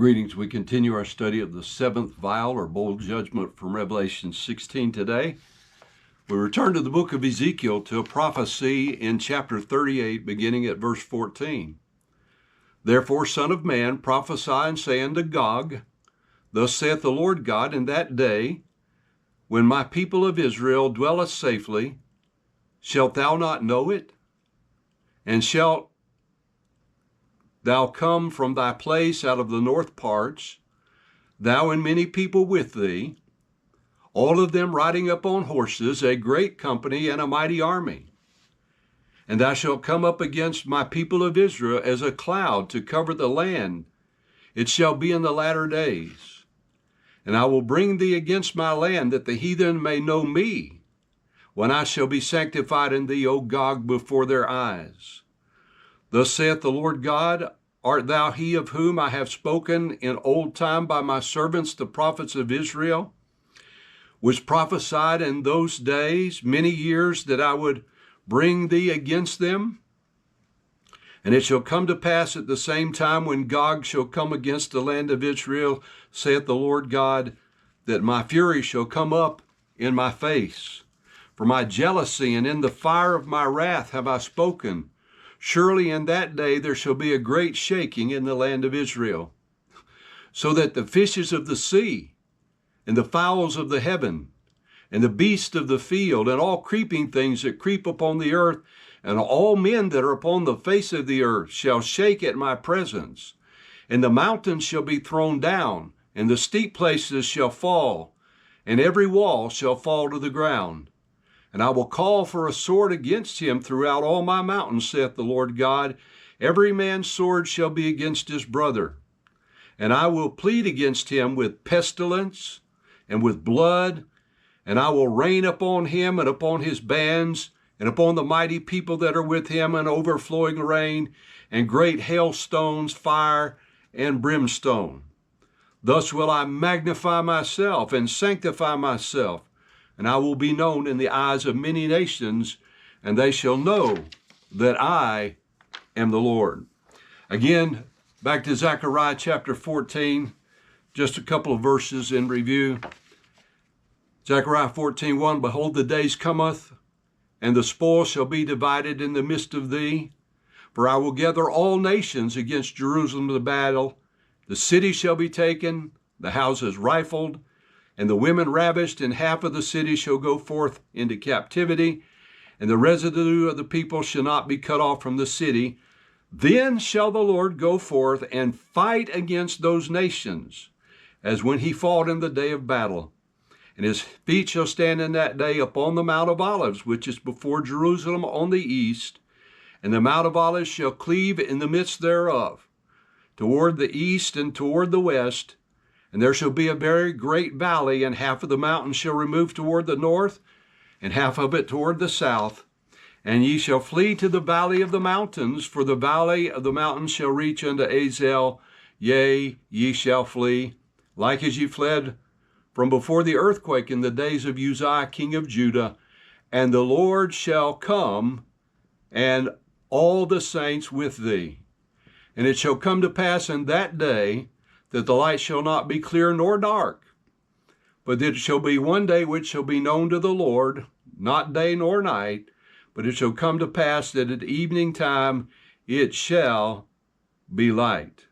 Greetings. We continue our study of the seventh vial or bold judgment from Revelation 16 today. We return to the book of Ezekiel to a prophecy in chapter 38, beginning at verse 14. Therefore, Son of Man, prophesy and say unto Gog, Thus saith the Lord God, in that day, when my people of Israel dwelleth safely, shalt thou not know it? And shalt thou come from thy place out of the north parts, thou and many people with thee, all of them riding up on horses, a great company and a mighty army. And thou shalt come up against my people of Israel as a cloud to cover the land. It shall be in the latter days. And I will bring thee against my land, that the heathen may know me, when I shall be sanctified in thee, O Gog, before their eyes. Thus saith the Lord God, Art thou he of whom I have spoken in old time by my servants, the prophets of Israel, which prophesied in those days many years that I would bring thee against them? And it shall come to pass at the same time when Gog shall come against the land of Israel, saith the Lord God, that my fury shall come up in my face. For my jealousy and in the fire of my wrath have I spoken. Surely in that day there shall be a great shaking in the land of Israel, so that the fishes of the sea, and the fowls of the heaven, and the beasts of the field, and all creeping things that creep upon the earth, and all men that are upon the face of the earth shall shake at my presence. And the mountains shall be thrown down, and the steep places shall fall, and every wall shall fall to the ground. And I will call for a sword against him throughout all my mountains, saith the Lord God. Every man's sword shall be against his brother. And I will plead against him with pestilence and with blood, and I will rain upon him and upon his bands, and upon the mighty people that are with him, an overflowing rain, and great hailstones, fire, and brimstone. Thus will I magnify myself and sanctify myself, and I will be known in the eyes of many nations, and they shall know that I am the Lord. Again, back to Zechariah chapter 14, just a couple of verses in review. Zechariah 14:1, Behold, the days cometh, and the spoil shall be divided in the midst of thee. For I will gather all nations against Jerusalem to battle. The city shall be taken, the houses rifled, and the women ravished, and half of the city shall go forth into captivity, and the residue of the people shall not be cut off from the city. Then shall the Lord go forth and fight against those nations, as when he fought in the day of battle. And his feet shall stand in that day upon the Mount of Olives, which is before Jerusalem on the east, and the Mount of Olives shall cleave in the midst thereof, toward the east and toward the west. And there shall be a very great valley, and half of the mountain shall remove toward the north, and half of it toward the south. And ye shall flee to the valley of the mountains, for the valley of the mountains shall reach unto Azel. Yea, ye shall flee, like as ye fled from before the earthquake in the days of Uzziah king of Judah. And the Lord shall come, and all the saints with thee. And it shall come to pass in that day, that the light shall not be clear nor dark, but that it shall be one day which shall be known to the Lord, not day nor night, but it shall come to pass that at evening time it shall be light.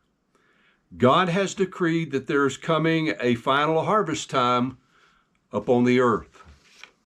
God has decreed that there is coming a final harvest time upon the earth.